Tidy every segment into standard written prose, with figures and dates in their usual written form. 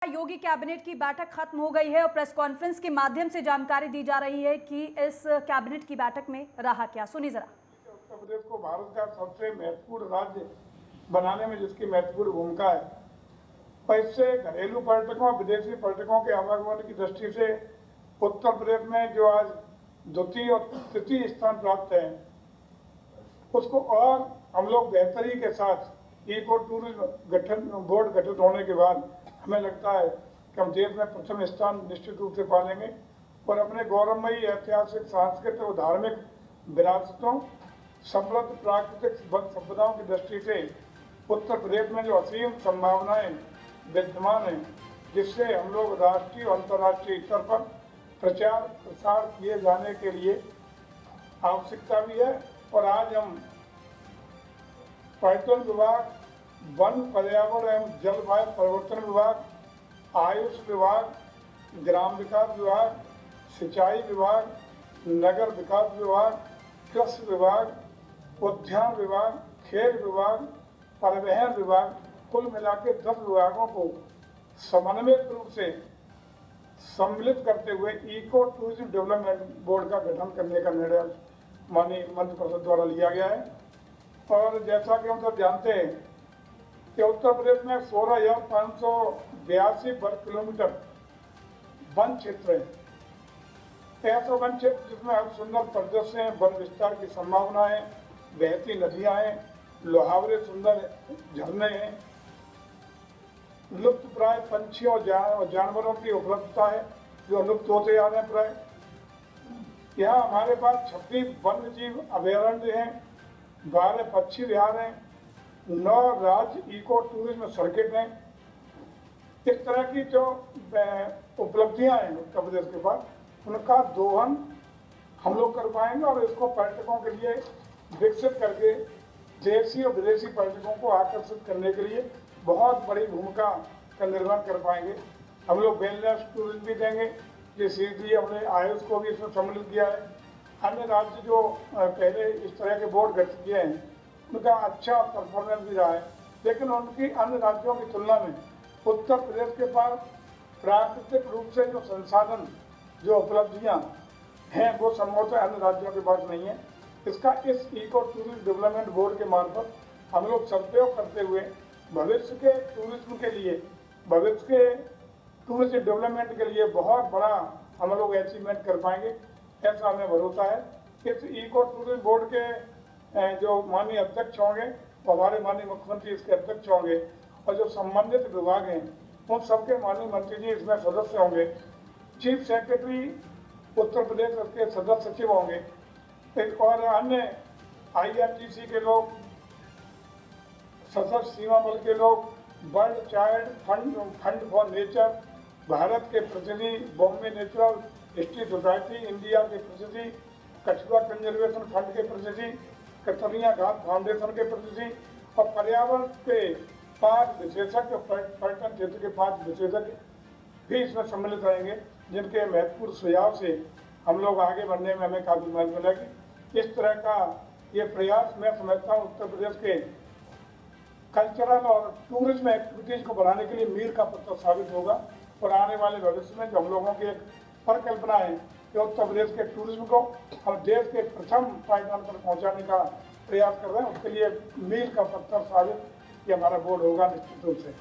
योगी cabinet की बैठक खत्म हो गई है और प्रेस कॉन्फ्रेंस के माध्यम से जानकारी दी जा रही है कि इस कैबिनेट की बैठक में रहा क्या। सुनिए जरा। उत्तर प्रदेश को भारत का सबसे महत्वपूर्ण राज्य बनाने में जिसकी महत्वपूर्ण भूमिका है, और इससे घरेलू पर्यटकों विदेशी पर्यटकों के आवागमन की दृष्टि से उत्तर प्रदेश में जो आज द्वितीय और तृतीय स्थान प्राप्त है, उसको और हम लोग बेहतरी के साथ इको टूरिज्म बोर्ड गठित होने के बाद हमें लगता है कि हम देश में प्रथम स्थान निश्चित रूप से पालेंगे और अपने गौरवमयी ऐतिहासिक, सांस्कृतिक और धार्मिक विरासतों, समृद्ध प्राकृतिक संपदाओं की दृष्टि से उत्तर प्रदेश में जो असीम संभावनाएं विद्यमान हैं, जिससे हम लोग राष्ट्रीय और अंतर्राष्ट्रीय स्तर पर प्रचार प्रसार किए जाने के लिए आवश्यकता भी है। और आज हम पर्यटन विभाग, वन पर्यावरण एवं जलवायु परिवर्तन विभाग, आयुष विभाग, ग्राम विकास विभाग, सिंचाई विभाग, नगर विकास विभाग, कृषि विभाग, उद्यान विभाग, खेल विभाग, परिवहन विभाग, कुल मिला के 10 विभागों को समन्वित रूप से सम्मिलित करते हुए इको टूरिज्म डेवलपमेंट बोर्ड का गठन करने का निर्णय माननीय मंत्रिपरिषद द्वारा लिया गया है। और जैसा कि हम सब जानते हैं कि उत्तर प्रदेश में 16,582 वर्ग किलोमीटर वन क्षेत्र है। ऐसा वन क्षेत्र जिसमें अब सुंदर परिदृश्य हैं, वन विस्तार की संभावना है, बहती नदियां हैं, लोहावरे सुंदर झरने हैं, लुप्त प्राय पंछियों और जानवरों की उपलब्धता है जो लुप्त होते आ रहे हैं प्राय। यहाँ हमारे पास 26 वन्य जीव अभयारण्य हैं, 12 पक्षी विहार हैं, 9 राज्य इको टूरिज्म सर्किट हैं। इस तरह की जो उपलब्धियां हैं उत्तर प्रदेश के पास, उनका दोहन हम लोग कर पाएंगे और इसको पर्यटकों के लिए विकसित करके देशी और विदेशी पर्यटकों को आकर्षित करने के लिए बहुत बड़ी भूमिका का निर्वहन कर पाएंगे। हम लोग वेलनेस टूरिज्म भी देंगे, इसलिए हमने आयुष को भी इसमें सम्मिलित किया है। अन्य राज्य जो पहले इस तरह के बोर्ड गठित किए हैं, उनका अच्छा परफॉर्मेंस भी रहा है, लेकिन उनकी अन्य राज्यों की तुलना में उत्तर प्रदेश के पास प्राकृतिक रूप से जो संसाधन, जो उपलब्धियां हैं, वो संभवतः अन्य राज्यों के पास नहीं है। इसका इस इको टूरिज्म डेवलपमेंट बोर्ड के मार्फत हम लोग सदुपयोग करते हुए भविष्य के टूरिज्म के लिए, भविष्य के टूरिज्म डेवलपमेंट के लिए बहुत बड़ा हम लोग अचीवमेंट कर पाएंगे, ऐसा हमें भरोसा है। इस इको टूरिज्म बोर्ड के जो माननीय अध्यक्ष होंगे, वो हमारे माननीय मुख्यमंत्री इसके अध्यक्ष होंगे, और जो संबंधित विभाग हैं उन सबके माननीय मंत्री जी इसमें सदस्य होंगे। चीफ सेक्रेटरी उत्तर प्रदेश के सदस्य सचिव होंगे और अन्य IRGC के लोग, सशस्त्र सीमा बल के लोग, world child fund for nature, Bharat के प्रतिनिधि, Bombay natural history society India के प्रतिनिधि, कछुआ कंजर्वेशन फंड के प्रतिनिधि, कतरिया घाट फाउंडेशन के प्रतिनिधि और पर्यावरण के 5 विशेषज्ञ, पर्यटन क्षेत्र के 5 विशेषज्ञ भी इसमें सम्मिलित रहेंगे, जिनके महत्वपूर्ण सुझाव से हम लोग आगे बढ़ने में हमें काफी मदद मिलेगी। इस तरह का ये प्रयास मैं समझता हूँ उत्तर प्रदेश के कल्चरल और टूरिज्म एक्टिविटीज को बढ़ाने के लिए मील का पत्थर साबित होगा। और आने वाले भविष्य में जो हम लोगों की एक परिकल्पना है कि उत्तर प्रदेश के टूरिज्म को हम देश के प्रथम पायदान पर पहुंचाने का प्रयास कर रहे हैं, उसके लिए मील का पत्थर साबित ये हमारा बोर्ड होगा निश्चित रूप से।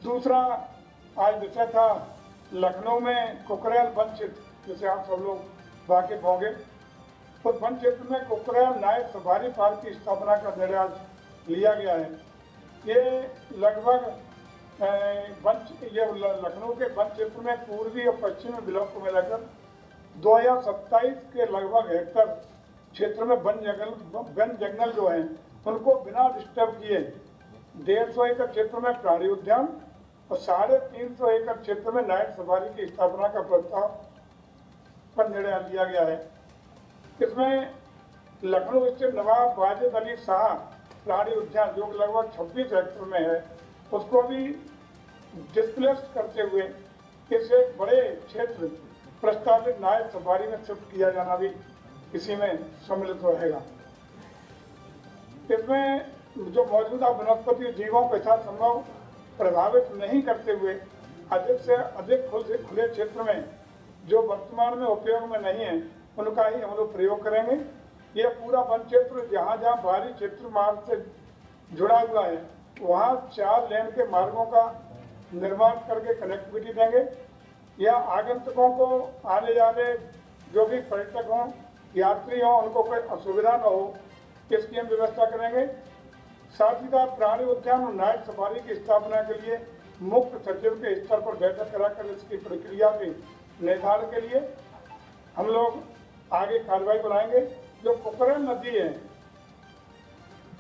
दूसरा आज विषय था लखनऊ में कुकरेल वन क्षेत्र, जिसे आप सब लोग वाकिफ होंगे। उस वन क्षेत्र में कुकरेल नाइट सफारी पार्क की स्थापना का निर्णय आज लिया गया है। ये लगभग लखनऊ के वन क्षेत्र में पूर्वी और पश्चिमी ब्लॉक को मिलाकर 2027 के लगभग हेक्टर क्षेत्र में वन जंगल जो हैं उनको बिना डिस्टर्ब किए 150 एकड़ क्षेत्र में प्राणी उद्यान और 350 एकड़ क्षेत्र में नाइट सफारी की स्थापना का प्रस्ताव पर निर्णय लिया गया है। इसमें लखनऊ स्थित नवाब वाजिद अली शाह प्राणी उद्यान, जो लगभग 26 हेक्टर में है, उसको भी डिस्प्लेस करते हुए इस एक बड़े क्षेत्र प्रस्तावित नाइट सफारी में शिफ्ट किया जाना भी इसी में सम्मिलित रहेगा। इसमें जो मौजूदा वनस्पति जीवों के साथ संभव प्रभावित नहीं करते हुए अधिक से अधिक खुले क्षेत्र में जो वर्तमान में उपयोग में नहीं है उनका ही हम लोग प्रयोग करेंगे। यह पूरा वन क्षेत्र जहाँ जहाँ बाहरी क्षेत्र मार्ग से जुड़ा हुआ है वहाँ 4 लेन के मार्गों का निर्माण करके कनेक्टिविटी देंगे। या आगंतुकों को आने जाने जो भी पर्यटक हों यात्री हों उनको कोई असुविधा न हो इसकी हम व्यवस्था करेंगे। साथ ही साथ प्राणी उद्यान और नाइट सफारी की स्थापना के लिए मुख्य सचिव के स्तर पर बैठक कराकर इसकी प्रक्रिया के निर्धारण के लिए हम लोग आगे कार्रवाई बनाएंगे। जो पोखरण नदी है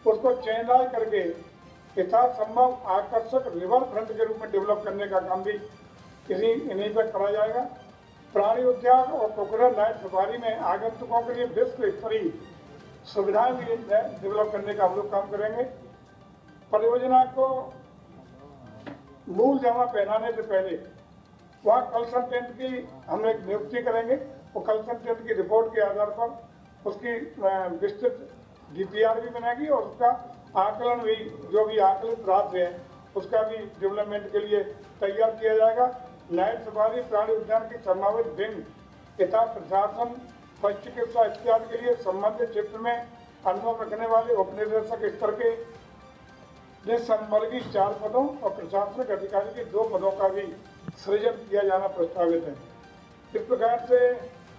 उसको चैनलाइज करके यथासंभव आकर्षक रिवर फ्रंट के रूप में डेवलप करने का काम भी इन्हीं पर करा जाएगा। प्राणी उद्यान और पोखरण नाइट सफारी में आगंतुकों के लिए विश्व स्तरीय सुविधाएं भी डेवलप करने का हम लोग काम करेंगे। परियोजना को मूल जमा पहनाने से पहले वहाँ कंसल्टेंट की हम एक नियुक्ति करेंगे और कंसल्टेंट की रिपोर्ट के आधार पर उसकी विस्तृत DPR भी बनेगी और उसका आकलन भी जो भी आकलित राशि है उसका भी डेवलपमेंट के लिए तैयार किया जाएगा। नाइट सफारी प्राणी उद्यान की संभावित विंग तथा प्रशासन पशु चिकित्सा इत्यादि के लिए संबंधित क्षेत्र में अनुभव रखने वाले उपनिदेशक स्तर के संवर्गीय 4 पदों और प्रशासनिक अधिकारी के 2 पदों का भी सृजन किया जाना प्रस्तावित है। इस प्रकार से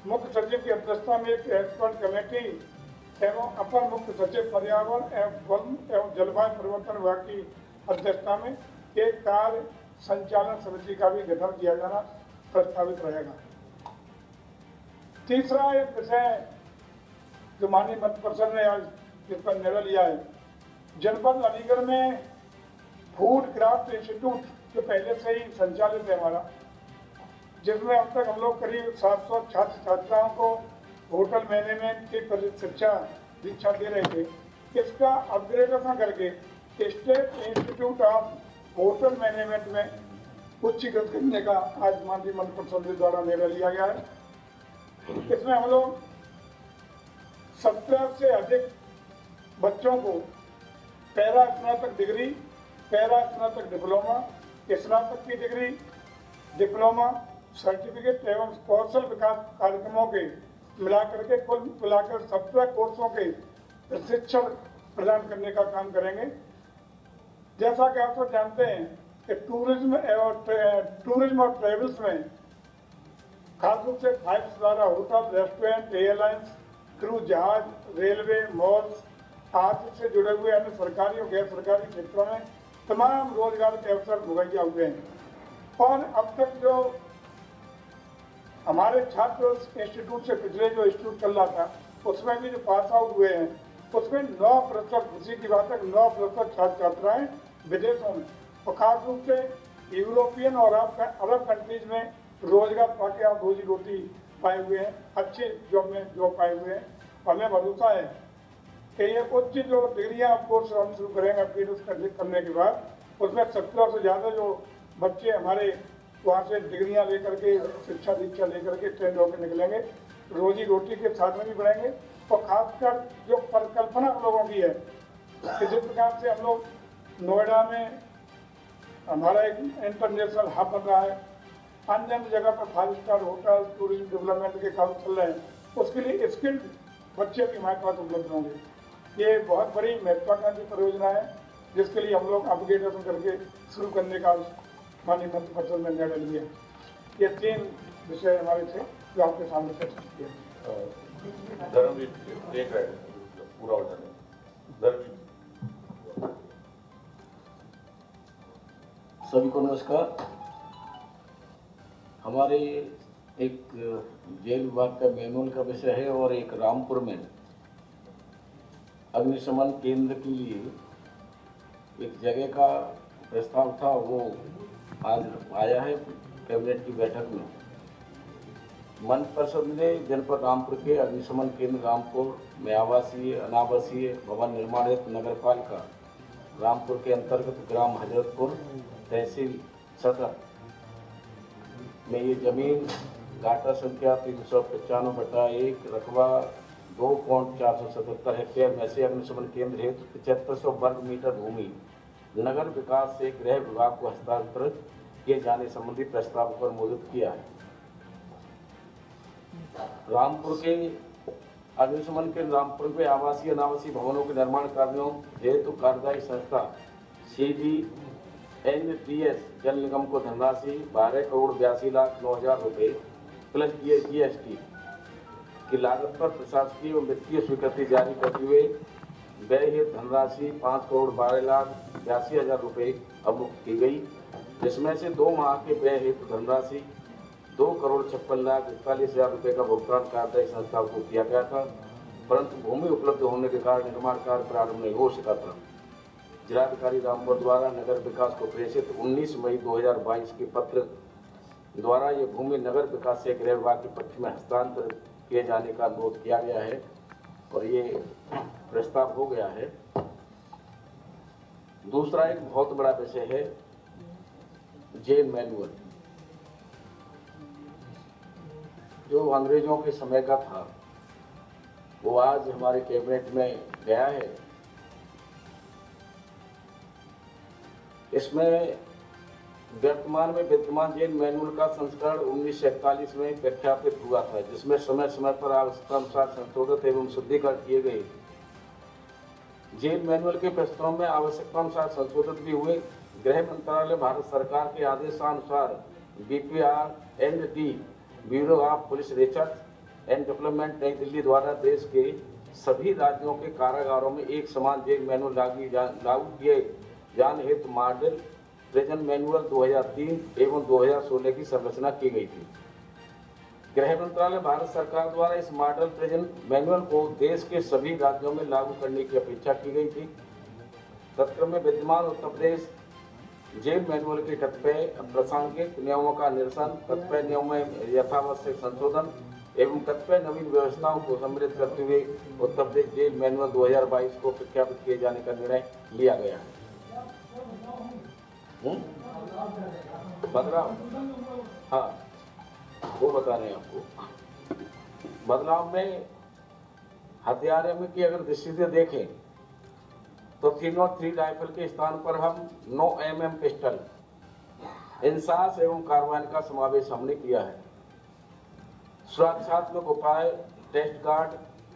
मुख्य सचिव की अध्यक्षता में एक एक्सपर्ट कमेटी एवं अपर मुख्य सचिव पर्यावरण एवं वन एवं जलवायु परिवर्तन विभाग की अध्यक्षता में एक कार्य संचालन समिति का भी गठन किया जाना प्रस्तावित रहेगा। तीसरा एक विषय जो माननीय मंत्रिपरिषद ने आज जिस पर निर्णय लिया है, जनपद अलीगढ़ में फूड क्राफ्ट इंस्टीट्यूट जो पहले से ही संचालित है हमारा, जिसमें अब तक हम लोग करीब 700 छात्र छात्राओं को होटल मैनेजमेंट की शिक्षा दीक्षा दे रहे थे। इसका अपग्रेडेशन करके state institute of hotel management में उच्चीकृत करने का आज माननीय मंत्रिपरिषद द्वारा निर्णय लिया गया है। इसमें हम लोग 17 से अधिक बच्चों को पैरा स्नातक डिग्री, पैरा स्नातक डिप्लोमा, स्नातक की डिग्री, डिप्लोमा, सर्टिफिकेट एवं कौशल विकास कार्यक्रमों के मिलाकर के कुल मिलाकर 17 कोर्सों के प्रशिक्षण प्रदान करने का काम करेंगे। जैसा कि आप सब जानते हैं कि टूरिज्म और ट्रेवल्स में खास रूप से 5 सितारा होटल, रेस्टोरेंट, एयरलाइंस, क्रूज जहाज, रेलवे, मॉल्स आदि से जुड़े हुए अन्य सरकारी और गैर सरकारी क्षेत्रों में तमाम रोजगार के अवसर मुहैया हुए हैं। और अब तक जो हमारे छात्र इंस्टीट्यूट से पिछले जो इंस्टीट्यूट चल रहा था उसमें भी जो पास आउट हुए हैं उसमें 9% खुशी की बात है 9% छात्र छात्राएं विदेशों में और खास रूप से यूरोपियन और अरब कंट्रीज में रोजगार पाके आप रोजी रोटी पाए हुए हैं, अच्छे जॉब पाए हुए हैं। हमें भरोसा है कि ये उच्च जो डिग्रियाँ कोर्स हम शुरू करेंगे PhD करने के बाद उसमें 17 से ज़्यादा जो बच्चे हमारे वहाँ से डिग्रियाँ लेकर के शिक्षा दीक्षा लेकर के ट्रेंड होकर निकलेंगे, रोजी रोटी के साधन भी बढ़ेंगे। और खासकर जो परिकल्पना हम लोगों की है कि जिस प्रकार से हम लोग नोएडा में हमारा एक इंटरनेशनल हब बन रहा है, अन्य अन्य जगह पर 5 स्टार होटल टूरिज्म डेवलपमेंट के काम चल रहे हैं, उसके लिए स्किल्ड बच्चे भी हमारे पास उपलब्ध होंगे। ये बहुत बड़ी महत्वाकांक्षी परियोजना है जिसके लिए हम लोग अपग्रेडेशन करके शुरू करने का माननीय मंत्रिपरिषद में निर्णय लिया। ये 3 विषय हमारे थे जो आपके सामने चर्चा किए। पूरा हो जाए। सभी को नमस्कार। हमारे एक जेल विभाग का मैनुअल का विषय है और एक रामपुर में अग्निशमन केंद्र के लिए एक जगह का प्रस्ताव था, वो आज आया है कैबिनेट की बैठक में। मंत्रि परिषद ने जनपद रामपुर के अग्निशमन केंद्र रामपुर में आवासीय अनावासीय भवन निर्माण हेतु नगर पालिका रामपुर के अंतर्गत ग्राम हजरतपुर तहसील सदर में ये जमीन घाटा संख्या 395/1 रकबा 2.477 हेक्टेयर में से अग्निशमन केंद्र हेतु 7500 वर्ग मीटर भूमि नगर विकास से गृह विभाग को हस्तांतरित किए जाने संबंधी प्रस्ताव को अनुमोदित किया है। रामपुर के अग्निशमन के रामपुर में आवासीय अनावासीय भवनों के निर्माण कार्यों हेतु कार्यदायी संस्था CGNDS जल निगम को धनराशि 12,82,09,000 रुपये प्लस GST की लागत पर प्रशासकीय व वित्तीय स्वीकृति जारी करते हुए व्यय हेतु धनराशि 5,12,82,000 रुपये अवमुक्त की गई, जिसमें से 2 माह के व्यय हेतु धनराशि 2,56,41,000 रुपये का भुगतान कार्यदायी संस्था को किया गया था, परंतु भूमि उपलब्ध होने के कारण निर्माण कार्य प्रारंभ नहीं हो सका था। जिलाधिकारी रामपुर द्वारा नगर विकास को प्रेषित 19 मई 2022 के पत्र द्वारा ये भूमि नगर विकास से गृह विभाग के पक्ष में हस्तांतरित किए जाने का अनुरोध किया गया है और ये प्रस्ताव हो गया है। दूसरा एक बहुत बड़ा विषय है जेल मैनुअल, जो अंग्रेजों के समय का था, वो आज हमारे कैबिनेट में गया है। इसमें वर्तमान में विद्यमान जेल मैनुअल का संस्करण 1941 में प्रख्यापित हुआ था, जिसमें समय समय पर आवश्यकतानुसार संशोधित एवं शुद्धिकरण किए गए। जेल मैनुअल के प्रस्तुतों में आवश्यकतानुसार संशोधित भी हुए। गृह मंत्रालय भारत सरकार के आदेशानुसार BPR&D bureau of police research and development नई दिल्ली द्वारा देश के सभी राज्यों के कारागारों में एक समान जेल मैनुअल लागू किए जाने हेतु मॉडल प्रिजन मैनुअल 2003 एवं 2016 की संरचना की गई थी। गृह मंत्रालय भारत सरकार द्वारा इस मॉडल प्रिजन मैनुअल को देश के सभी राज्यों में लागू करने की अपेक्षा की गई थी। तत्क्रम में विद्यमान उत्तर प्रदेश जेल मैनुअल के कतिपय प्रासंगिक नियमों का निरसन, कतिपय नियमों में यथावश्यक संशोधन एवं कतिपय नवीन व्यवस्थाओं को सम्मिलित करते हुए उत्तर प्रदेश जेल मैनुअल 2022 को प्रख्यापित किए जाने का निर्णय लिया गया है। बदलाव, हाँ वो बता रहे हैं आपको। बदलाव में हथियार में की अगर दृष्टि से देखें तो 303 राइफल के स्थान पर हम 9 mm पिस्टल, इंसास एवं कार्बाइन का समावेश हमने किया है। सुरक्षात्मक उपाय test guard,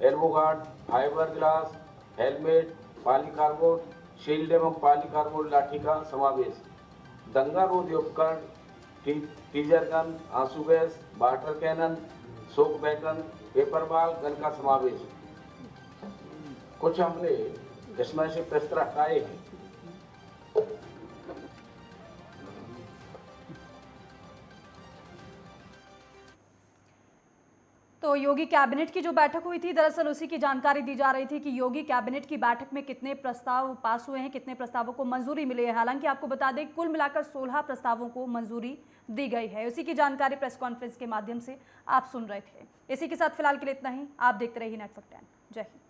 elbow guard, fibre glass, helmet, polycarbonate shield एवं पॉलीकार्बोनेट लाठी का समावेश, दंगा रोधी उपकरण, टीजर गन, आंसू gas, water cannon, shock baton, pepper ball gun का समावेश। कुछ हमने इसमें से पिस्टल हटाए हैं। तो योगी कैबिनेट की जो बैठक हुई थी, दरअसल उसी की जानकारी दी जा रही थी कि योगी कैबिनेट की बैठक में कितने प्रस्ताव पास हुए हैं, कितने प्रस्तावों को मंजूरी मिली है। हालांकि आपको बता दें कुल मिलाकर 16 प्रस्तावों को मंजूरी दी गई है। उसी की जानकारी प्रेस कॉन्फ्रेंस के माध्यम से आप सुन रहे थे। इसी के साथ फिलहाल के लिए इतना ही। आप देखते रहिए नेटवर्क 10। जय हिंद।